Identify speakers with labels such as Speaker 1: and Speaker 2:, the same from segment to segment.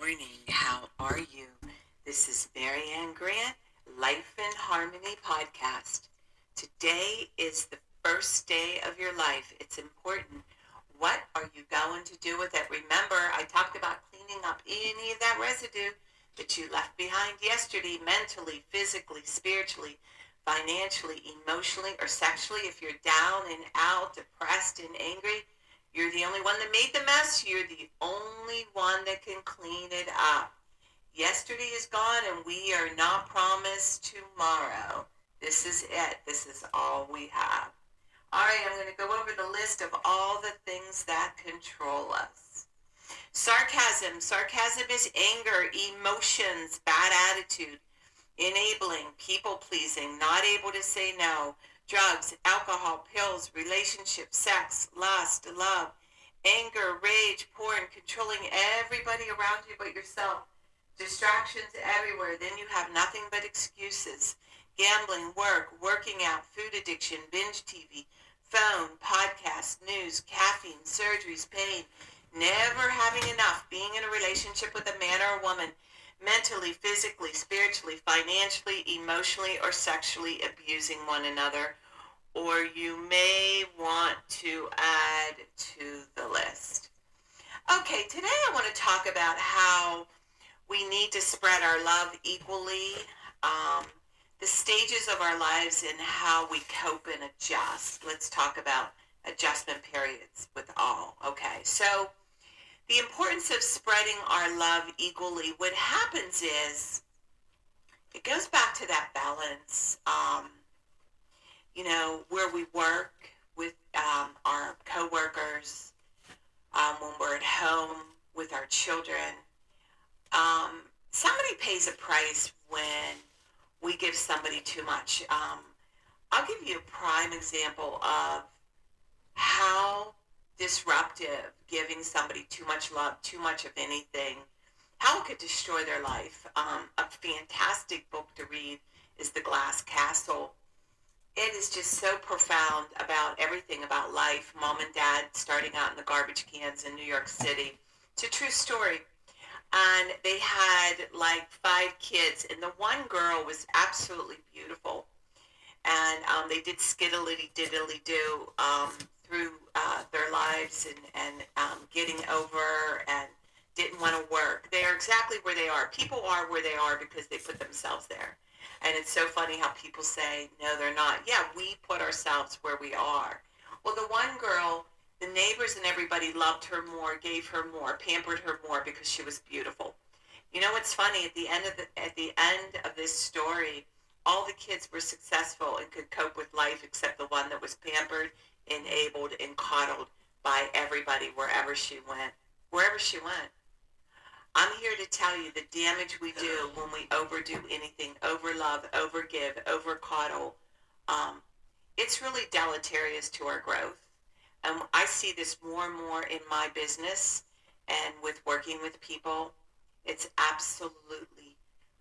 Speaker 1: morning. How are you? This is Marianne Grant, Life in Harmony podcast. Today is the first day of your life. It's important. What are you going to do with it? Remember, I talked about cleaning up any of that residue that you left behind yesterday, mentally, physically, spiritually, financially, emotionally, or sexually. If you're down and out, depressed and angry, you're the only one that made the mess. You're the only one that can clean it up. Yesterday is gone and we are not promised tomorrow. This is it. This is all we have. All right, I'm going to go over the list of all the things that control us. Sarcasm. Sarcasm is anger, emotions, bad attitude, enabling, people-pleasing, not able to say no, drugs, alcohol, pills, relationships, sex, lust, love, anger, rage, porn, controlling everybody around you but yourself, distractions everywhere, then you have nothing but excuses, gambling, work, working out, food addiction, binge TV, phone, podcasts, news, caffeine, surgeries, pain, never having enough, being in a relationship with a man or a woman, mentally, physically, spiritually, financially, emotionally, or sexually abusing one another, or you may want to add to the list. Okay, today I want to talk about how we need to spread our love equally, the stages of our lives and how we cope and adjust. Let's talk about adjustment periods with all. Okay, so the importance of spreading our love equally. What happens is it goes back to that balance, where we work with our coworkers, when we're at home with our children. Somebody pays a price when we give somebody too much. I'll give you a prime example of how disruptive giving somebody too much love, too much of anything, how it could destroy their life. A fantastic book to read is The Glass Castle. It is just so profound about everything about life. Mom and dad starting out in the garbage cans in New York City. It's a true story. And they had like 5 kids, and the one girl was absolutely beautiful. And they did skiddly diddly do through their lives and getting over and didn't want to work. They are exactly where they are. People are where they are because they put themselves there. And it's so funny how people say, no, they're not. Yeah, we put ourselves where we are. Well, the one girl, the neighbors and everybody loved her more, gave her more, pampered her more because she was beautiful. You know what's funny? At the end of this story, all the kids were successful and could cope with life except the one that was pampered, enabled, and coddled by everybody wherever she went. Wherever she went. I'm here to tell you the damage we do when we overdo anything, overlove, overgive, overcoddle. It's really deleterious to our growth. I see this more and more in my business and with working with people. It's absolutely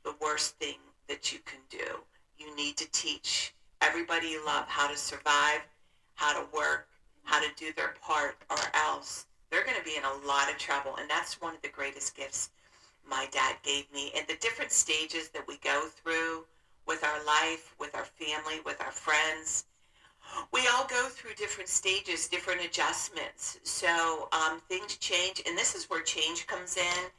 Speaker 1: the worst thing that you can do. You need to teach everybody you love how to survive, how to work, how to do their part, or else they're going to be in a lot of trouble. And that's one of the greatest gifts my dad gave me. And the different stages that we go through with our life, with our family, with our friends, we all go through different stages, different adjustments. So things change, and this is where change comes in.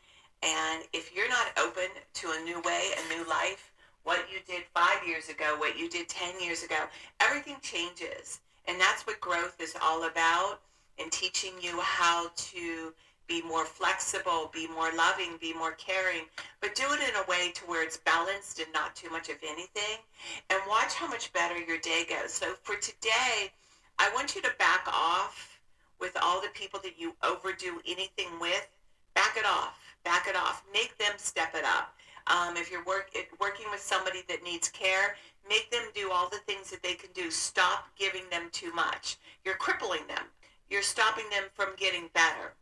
Speaker 1: And if you're not open to a new way, a new life, what you did 5 years ago, what you did 10 years ago, everything changes. And that's what growth is all about, and teaching you how to be more flexible, be more loving, be more caring, but do it in a way to where it's balanced and not too much of anything. And watch how much better your day goes. So for today, I want you to back off with all the people that you overdo anything with. Back it off. Back it off. Make them step it up. If you're working with somebody that needs care, make them do all the things that they can do. Stop giving them too much. You're crippling them. You're stopping them from getting better.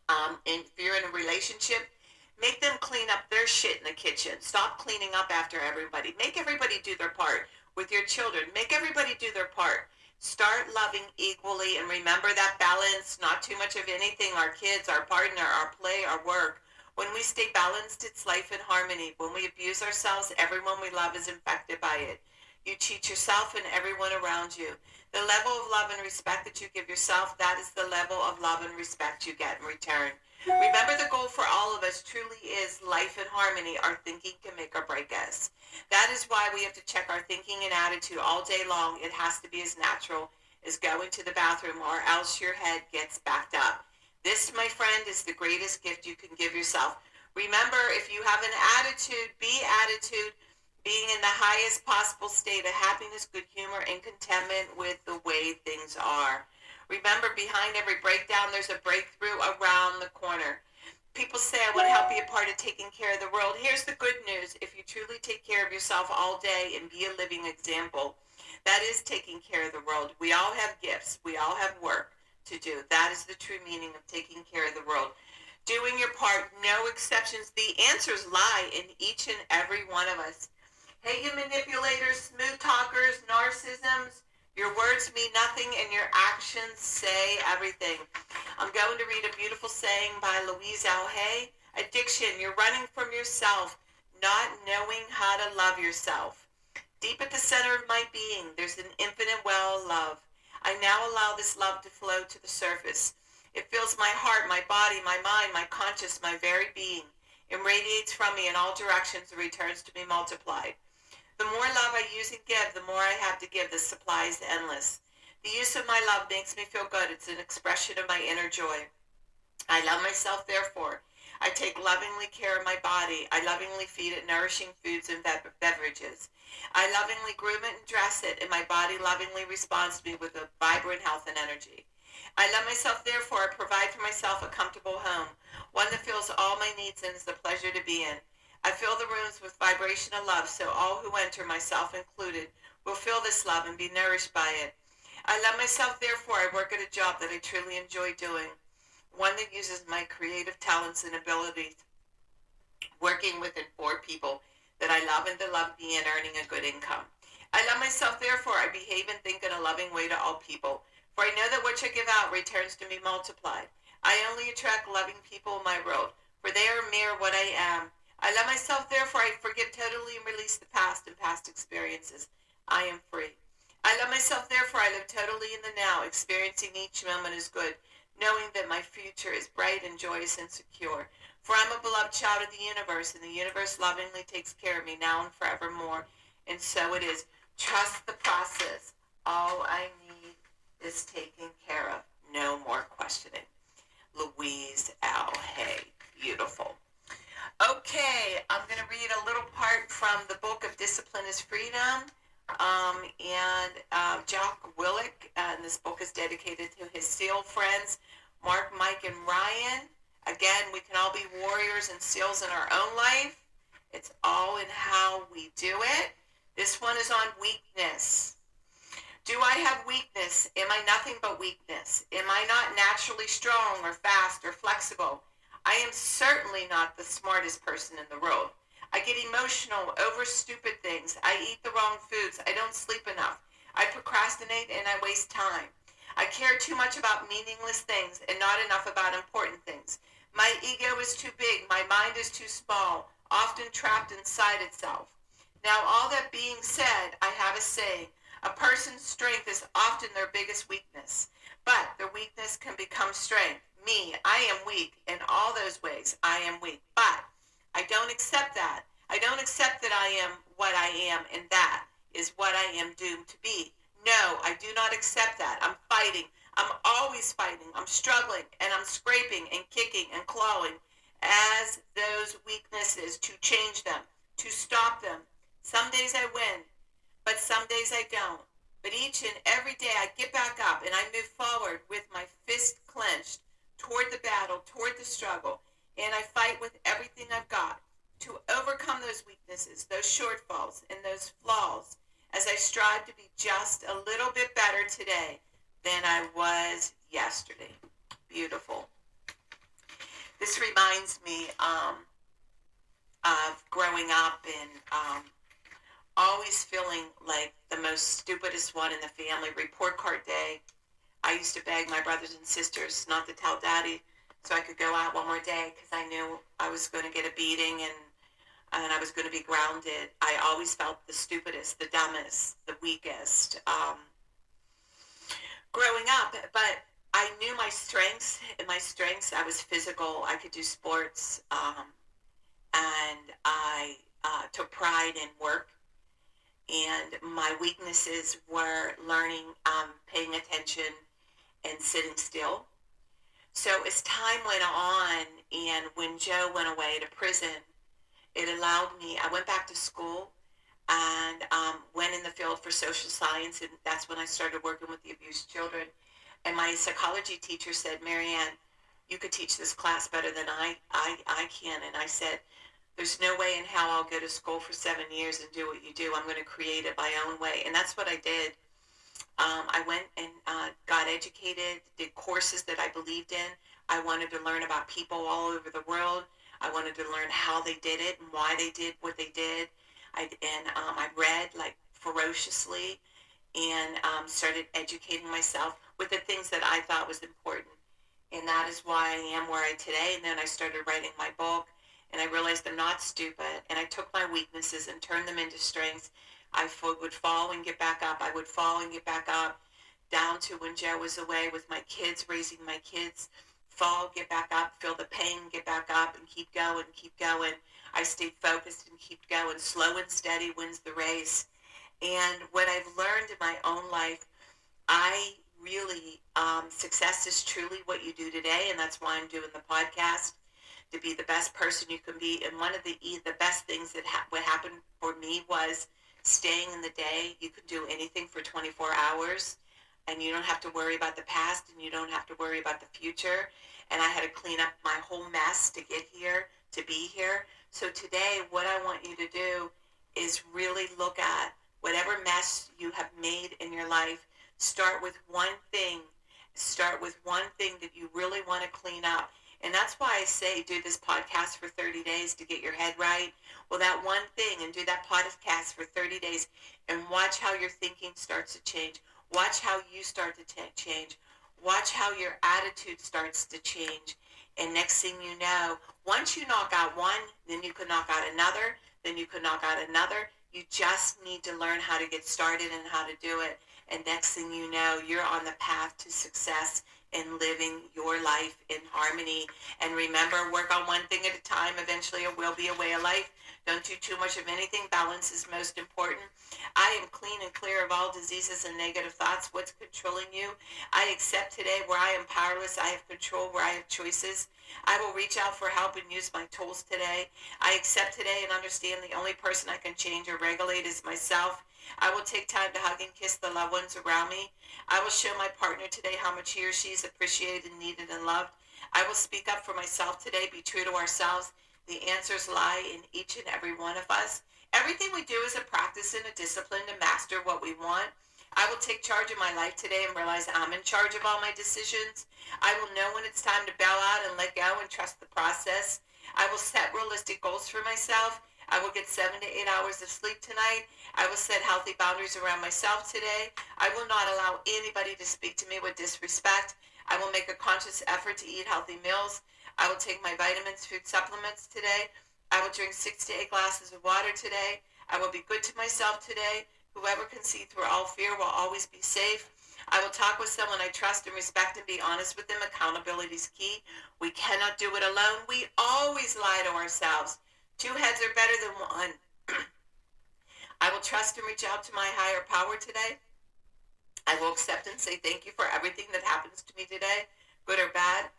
Speaker 1: And if you're in a relationship, make them clean up their shit in the kitchen. Stop cleaning up after everybody. Make everybody do their part. With your children, make everybody do their part. Start loving equally, and remember that balance, not too much of anything. Our kids, our partner, our play, our work, When we stay balanced, it's life in harmony. When we abuse ourselves, everyone we love is infected by it. You cheat yourself and everyone around you. The level of love and respect that you give yourself, that is the level of love and respect you get in return. Remember, the goal for all of us truly is life in harmony. Our thinking can make or break us. That is why we have to check our thinking and attitude all day long. It has to be as natural as going to the bathroom, or else your head gets backed up. This, my friend, is the greatest gift you can give yourself. Remember, if you have an attitude, be attitude, being in the highest possible state of happiness, good humor, and contentment with the way things are. Remember, behind every breakdown, there's a breakthrough around the corner. People say, I want to help be a part of taking care of the world. Here's the good news. If you truly take care of yourself all day and be a living example, that is taking care of the world. We all have gifts. We all have work to do. That is the true meaning of taking care of the world. Doing your part, no exceptions. The answers lie in each and every one of us. Hey, you manipulators, smooth talkers, narcissisms, your words mean nothing and your actions say everything. I'm going to read a beautiful saying by Louise L. Hay. Addiction, you're running from yourself, not knowing how to love yourself. Deep at the center of my being, there's an infinite well of love. I now allow this love to flow to the surface. It fills my heart, my body, my mind, my conscious, my very being. It radiates from me in all directions and returns to me multiplied. The more love I use and give, the more I have to give. The supply is endless. The use of my love makes me feel good. It's an expression of my inner joy. I love myself, therefore. I take lovingly care of my body. I lovingly feed it nourishing foods and beverages. I lovingly groom it and dress it, and my body lovingly responds to me with a vibrant health and energy. I love myself, therefore I provide for myself a comfortable home, one that fills all my needs and is a pleasure to be in. I fill the rooms with vibration of love, so all who enter, myself included, will feel this love and be nourished by it. I love myself, therefore I work at a job that I truly enjoy doing, one that uses my creative talents and abilities, working with and for people that I love and that love me and earning a good income. I love myself, therefore I behave and think in a loving way to all people, for I know that what I give out returns to me multiplied. I only attract loving people in my world, for they are mere what I am. I love myself, therefore I forgive totally and release the past and past experiences. I am free. I love myself, therefore I live totally in the now, experiencing each moment as good, knowing that my future is bright and joyous and secure. For I'm a beloved child of the universe, and the universe lovingly takes care of me now and forevermore. And so it is. Trust the process. All I need is taken care of. No more questioning. Louise L. Hay. Beautiful. Okay, I'm going to read a little part from the book of Discipline is Freedom. Jock Willick, and this book is dedicated to his SEAL friends, Mark, Mike, and Ryan. Again, we can all be warriors and SEALs in our own life. It's all in how we do it. This one is on weakness. Do I have weakness? Am I nothing but weakness? Am I not naturally strong or fast or flexible? I am certainly not the smartest person in the world. I get emotional over stupid things. I eat the wrong foods. I don't sleep enough. I procrastinate and I waste time. I care too much about meaningless things and not enough about important things. My ego is too big. My mind is too small, often trapped inside itself. Now, all that being said, I have a saying. A person's strength is often their biggest weakness, but their weakness can become strength. Me, I am weak in all those ways. I am weak, but I don't accept that. I don't accept that I am what I am, and that is what I am doomed to be. No, I do not accept that. I'm fighting. I'm always fighting. I'm struggling, and I'm scraping and kicking and clawing as those weaknesses to change them, to stop them. Some days I win, but some days I don't. But each and every day I get back up and I move forward with my fist clenched toward the battle, toward the struggle, and I fight with everything I've got to overcome those weaknesses, those shortfalls, and those flaws as I strive to be just a little bit better today than I was yesterday. Beautiful. This reminds me of growing up and always feeling like the most stupidest one in the family. Report card day. I used to beg my brothers and sisters not to tell Daddy so I could go out one more day because I knew I was going to get a beating and I was going to be grounded. I always felt the stupidest, the dumbest, the weakest growing up, but I knew my strengths. And my strengths, I was physical. I could do sports, and I took pride in work. And my weaknesses were learning, paying attention, and sitting still. So as time went on, and when Joe went away to prison, it allowed me, I went back to school and went in the field for social science, and that's when I started working with the abused children. And my psychology teacher said, Marianne, you could teach this class better than I can. And I said, there's no way in hell I'll go to school for 7 years and do what you do. I'm going to create it my own way. And that's what I did. I went and got educated, did courses that I believed in. I wanted to learn about people all over the world. I wanted to learn how they did it and why they did what they did. I read like ferociously and started educating myself with the things that I thought was important. And that is why I am where I am today. And then I started writing my book, and I realized I'm not stupid. And I took my weaknesses and turned them into strengths. I would fall and get back up. I would fall and get back up, down to when Joe was away with my kids, raising my kids. Fall, get back up, feel the pain, get back up, and keep going, keep going. I stayed focused and keep going. Slow and steady wins the race. And what I've learned in my own life, I really, success is truly what you do today, and that's why I'm doing the podcast, to be the best person you can be. And one of the best things that what happened for me was staying in the day. You can do anything for 24 hours, and you don't have to worry about the past, and you don't have to worry about the future. And I had to clean up my whole mess to get here, to be here. So today, what I want you to do is really look at whatever mess you have made in your life. Start with one thing. Start with one thing that you really want to clean up. And that's why I say do this podcast for 30 days to get your head right. Well, that one thing, and do that podcast for 30 days and watch how your thinking starts to change. Watch how you start to change. Watch how your attitude starts to change. And next thing you know, once you knock out one, then you can knock out another, then you can knock out another. You just need to learn how to get started and how to do it. And next thing you know, you're on the path to success in living your life in harmony. And remember, work on one thing at a time. Eventually it will be a way of life. Don't do too much of anything. Balance is most important. I am clean and clear of all diseases and negative thoughts. What's controlling you? I accept today where I am powerless. I have control where I have choices. I will reach out for help and use my tools today. I accept today and understand the only person I can change or regulate is myself. I will take time to hug and kiss the loved ones around me. I will show my partner today how much he or she is appreciated, needed, and loved. I will speak up for myself today, be true to ourselves. The answers lie in each and every one of us. Everything we do is a practice and a discipline to master what we want. I will take charge of my life today and realize I'm in charge of all my decisions. I will know when it's time to bow out and let go and trust the process. I will set realistic goals for myself. I will get 7 to 8 hours of sleep tonight. I will set healthy boundaries around myself today. I will not allow anybody to speak to me with disrespect. I will make a conscious effort to eat healthy meals. I will take my vitamins, food supplements today. I will drink 6 to 8 glasses of water today. I will be good to myself today. Whoever can see through all fear will always be safe. I will talk with someone I trust and respect and be honest with them. Accountability is key. We cannot do it alone. We always lie to ourselves. 2 heads are better than one. I will trust and reach out to my higher power today. I will accept and say thank you for everything that happens to me today, good or bad.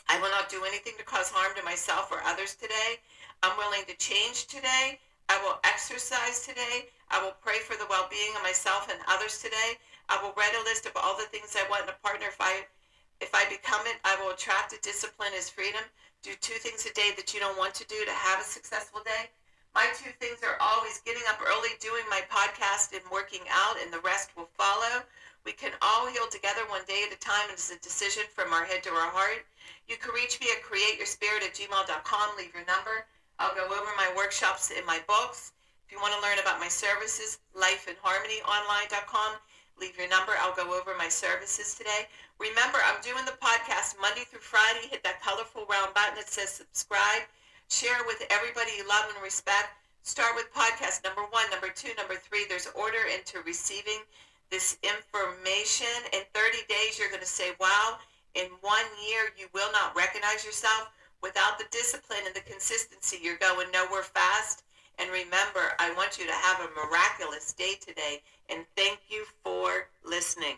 Speaker 1: I will not do anything to cause harm to myself or others today. I'm willing to change today. I will exercise today. I will pray for the well-being of myself and others today. I will write a list of all the things I want in a partner. If I become it, I will attract it. Discipline is freedom. Do 2 things a day that you don't want to do to have a successful day. My 2 things are always getting up early, doing my podcast, and working out, and the rest will follow. We can all heal together one day at a time. It's a decision from our head to our heart. You can reach me at createyourspirit@gmail.com. Leave your number. I'll go over my workshops and my books. If you want to learn about my services, lifeinharmonyonline.com. Leave your number. I'll go over my services today. Remember, I'm doing the podcast Monday through Friday. Hit that colorful round button that says subscribe. Share with everybody you love and respect. Start with podcast number 1, number 2, number 3. There's order into receiving this information. In 30 days, you're going to say, wow, in 1 year, you will not recognize yourself. Without the discipline and the consistency, you're going nowhere fast. And remember, I want you to have a miraculous day today. And thank you for listening.